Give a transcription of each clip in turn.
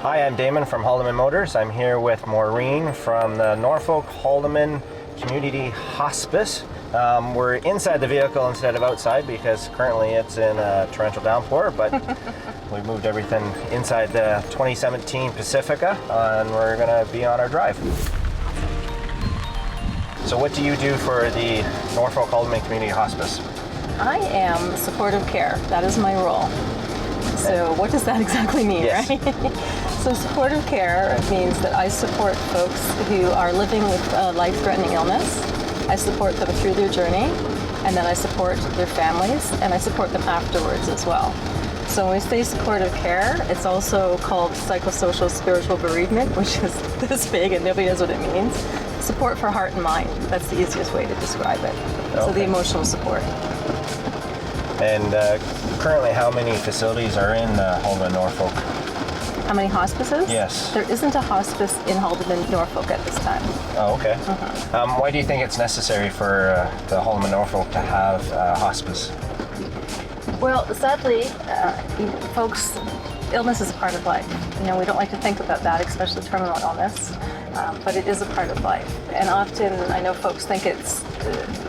Hi, I'm Damon from Haldimand Motors. I'm here with Maureen from the Norfolk Haldimand Community Hospice. We're inside the vehicle instead of outside because currently it's in a torrential downpour, but we moved everything inside the 2017 Pacifica and we're going to be on our drive. So what do you do for the Norfolk Haldimand Community Hospice? I am supportive care. That is my role. So what does that exactly mean, yes. Right? So supportive care means that I support folks who are living with a life-threatening illness. I support them through their journey, and then I support their families, and I support them afterwards as well. So when we say supportive care, it's also called psychosocial spiritual bereavement, which is this big and nobody knows what it means. Support for heart and mind. That's the easiest way to describe it. Okay. So the emotional support. And currently, how many facilities are in Haldimand and Norfolk? How many hospices? Yes. There isn't a hospice in Haldimand and Norfolk at this time. Oh, okay. Why do you think it's necessary for the Haldimand and Norfolk to have hospice? Well, sadly, folks, illness is a part of life. We don't like to think about that, especially terminal illness, but it is a part of life. And often, I know folks think it's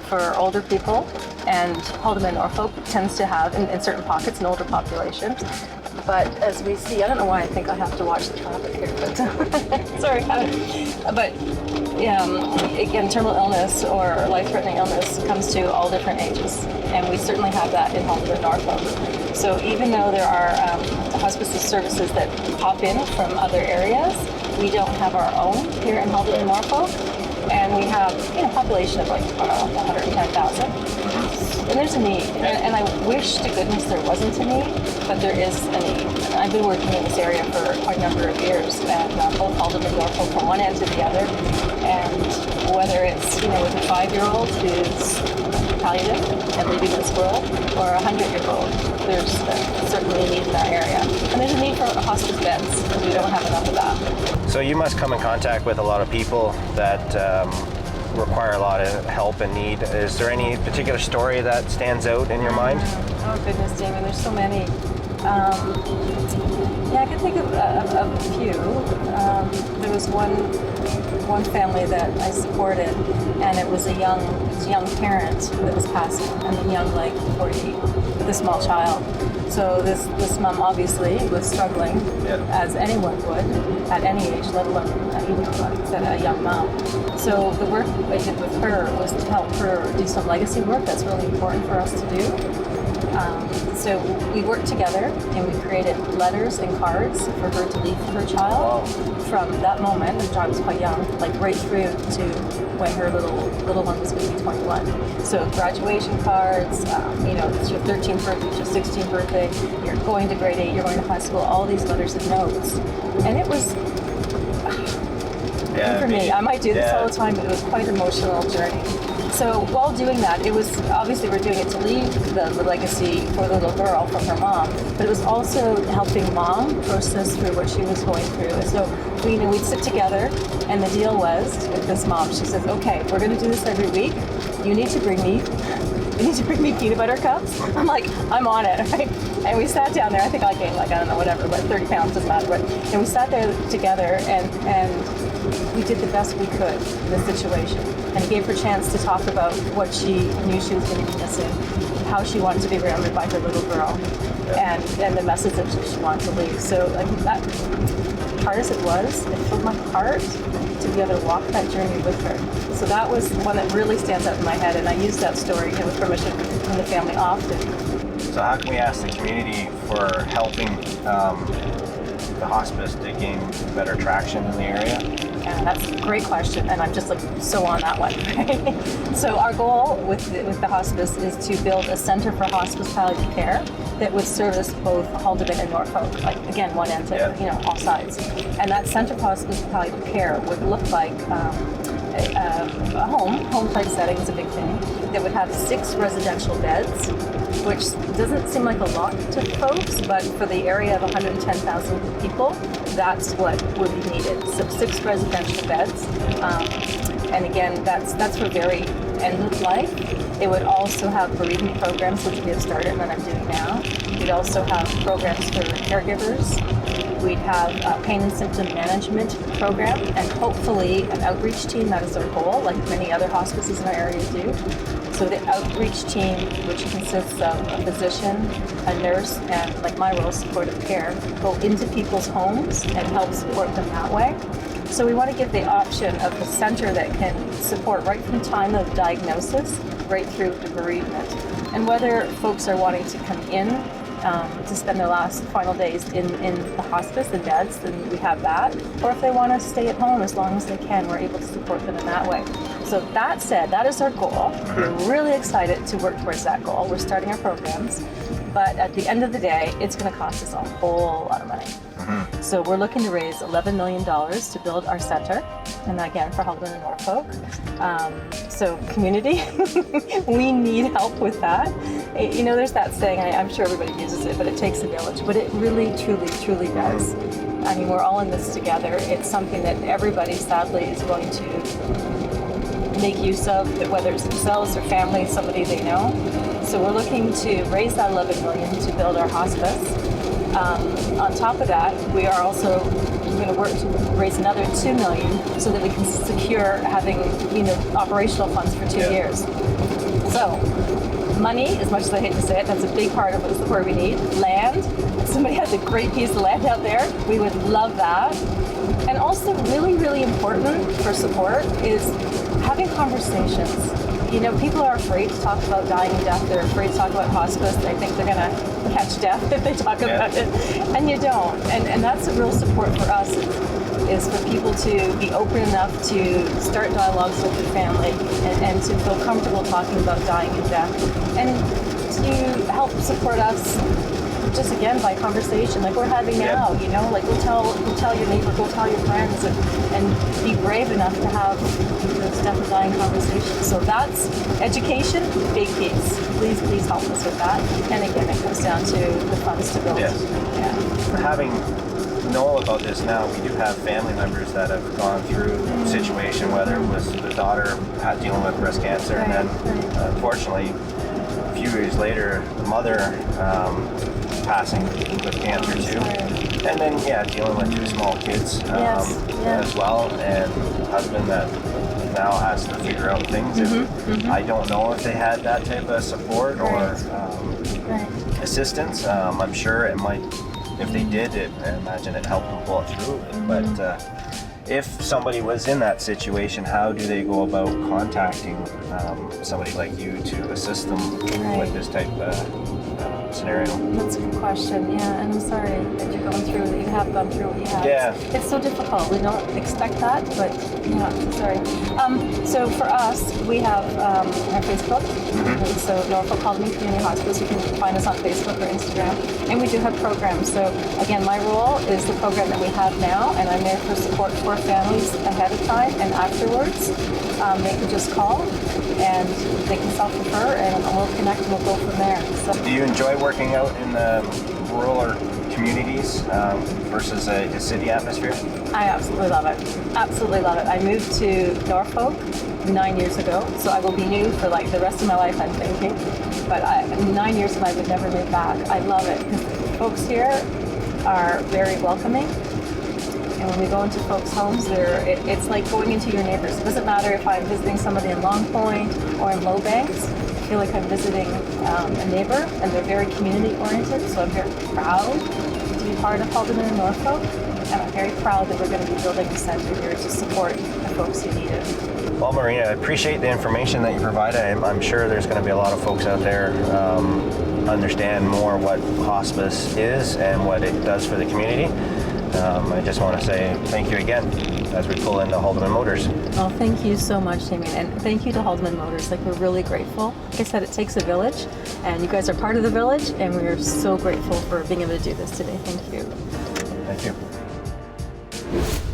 for older people, and Haldimand and Norfolk tends to have, in certain pockets, an older population. But as we see, I don't know why I think I have to watch the traffic here, but sorry. But again, terminal illness or life-threatening illness comes to all different ages, and we certainly have that in Haldimand and Norfolk. So even though there are hospice services that pop in from other areas, we don't have our own here in Haldimand and Norfolk, and we have a population of like 110,000. And there's a need, and I wish to goodness there wasn't a need, but there is a need. And I've been working in this area for quite a number of years, and both Haldimand and Norfolk from one end to the other. And whether it's with a 5-year-old who's palliative and leaving this world, or a 100-year-old, there's certainly a need in that area. And there's a need for hospice beds, because we don't have enough of that. So you must come in contact with a lot of people that require a lot of help and need. Is there any particular story that stands out in your mind? Oh goodness, Damon, there's so many. I can think of a few. There was one family that I supported, and it was a young parent that was passing, and a young, like 40, with a small child. So this mom obviously was struggling, as anyone would at any age, let alone even a young mom. So the work I did with her was to help her do some legacy work that's really important for us to do. So we worked together and we created letters and cards for her to leave for her child. From that moment, the child was quite young, like right through to when her little one was going to be 21. So graduation cards, it's your 13th birthday, it's your 16th birthday, you're going to grade 8, you're going to high school, all these letters and notes. And it was, for me, I might do this all the time, but it was quite an emotional journey. So while doing that, it was obviously we're doing it to leave the legacy for the little girl from her mom, but it was also helping mom process through what she was going through. And so we'd sit together, and the deal was with this mom. She says, "Okay, we're going to do this every week. You need to bring me peanut butter cups." I'm like, I'm on it, right? And we sat down there. I think I gained but 30 pounds, doesn't matter. And we sat there together, and we did the best we could in this situation, and gave her a chance to talk about what she knew she was going to be missing, how she wanted to be remembered by her little girl, and the message that she wanted to leave. So that, hard as it was, it filled my heart to be able to walk that journey with her. So that was one that really stands out in my head, and I use that story with permission from the family often. So how can we ask the community for helping the hospice to gain better traction in the area? Yeah, that's a great question, and I'm just so on that one. Right? So our goal with the hospice is to build a center for hospice palliative care that would service both Haldimand and Norfolk, like again, one end to all sides. And that center for hospice palliative care would look like a home type setting is a big thing, that would have 6 residential beds, which doesn't seem like a lot to folks, but for the area of 110,000 people, that's what would be needed. So 6 residential beds, and again, that's for very end of life. It would also have bereavement programs, which we have started and that I'm doing now. We'd also have programs for caregivers, we'd have a pain and symptom management program, and hopefully an outreach team. That is our goal, like many other hospices in our area do. So the outreach team, which consists of a physician, a nurse, and like my role, supportive care, go into people's homes and help support them that way. So we want to give the option of the center that can support right from time of diagnosis right through to bereavement. And whether folks are wanting to come in to spend their last final days in the hospice, the beds, then we have that. Or if they want to stay at home as long as they can, we're able to support them in that way. So that said, that is our goal. We're really excited to work towards that goal. We're starting our programs. But at the end of the day, it's going to cost us a whole lot of money. So we're looking to raise $11 million to build our center, and again for Haldimand and Norfolk. So community, we need help with that. You know, there's that saying, I'm sure everybody uses it, but it takes a village. But it really, truly does. I mean, we're all in this together. It's something that everybody, sadly, is going to make use of, whether it's themselves or family, somebody they know. So we're looking to raise that $11 million to build our hospice. On top of that, we are also going to work to raise another $2 million so that we can secure having, operational funds for 2 years. So, money, as much as I hate to say it, that's a big part of where we need. Land. If somebody has a great piece of land out there, we would love that. And also, really important for support is having conversations. People are afraid to talk about dying and death. They're afraid to talk about hospice. They think they're going to catch death if they talk about it. And you don't. And that's a real support for us, is for people to be open enough to start dialogues with their family and to feel comfortable talking about dying and death. And to help support us just again by conversation like we're having now, like we'll tell your neighbor, go tell your friends, and be brave enough to have those death and dying conversations. So that's education, big piece. Please help us with that. And again, it comes down to the funds to build. For having know about this now, we do have family members that have gone through a situation, whether it was the daughter dealing with breast cancer, and then unfortunately a few years later, the mother passing with cancer too, and then dealing with 2 small kids as well, and a husband that now has to figure out things. I don't know if they had that type of support or assistance. I'm sure it might, if they did, I imagine it helped them pull it through. But if somebody was in that situation, how do they go about contacting somebody like you to assist them with this type of scenario? That's a good question. And I'm sorry that you're going through, that you have gone through what you have. It's so difficult. We don't expect that, but sorry. So for us, we have our Facebook. So Norfolk Haldimand Community Hospice. You can find us on Facebook or Instagram. And we do have programs. So again, my role is the program that we have now, and I'm there for support for families ahead of time and afterwards. They can just call and they can self-refer, and we'll connect and we'll go from there. So, do you enjoy working out in the rural or communities versus a city atmosphere? I absolutely love it. Absolutely love it. I moved to Norfolk 9 years ago, so I will be new for like the rest of my life, I'm thinking. But 9 years and I would never move back. I love it because folks here are very welcoming. And when we go into folks' homes, it's like going into your neighbors. It doesn't matter if I'm visiting somebody in Long Point or in Lowbanks. I feel like I'm visiting a neighbor, and they're very community-oriented, so I'm very proud to be part of Haldimand and Norfolk, and I'm very proud that we're going to be building a center here to support the folks who need it. Well, Maureen, I appreciate the information that you provided. I'm sure there's going to be a lot of folks out there understand more what hospice is and what it does for the community. I just want to say thank you again as we pull into Haldimand Motors. Oh, thank you so much, Damien, and thank you to Haldimand Motors. Like, we're really grateful. Like I said, it takes a village, and you guys are part of the village, and we're so grateful for being able to do this today. Thank you. Thank you.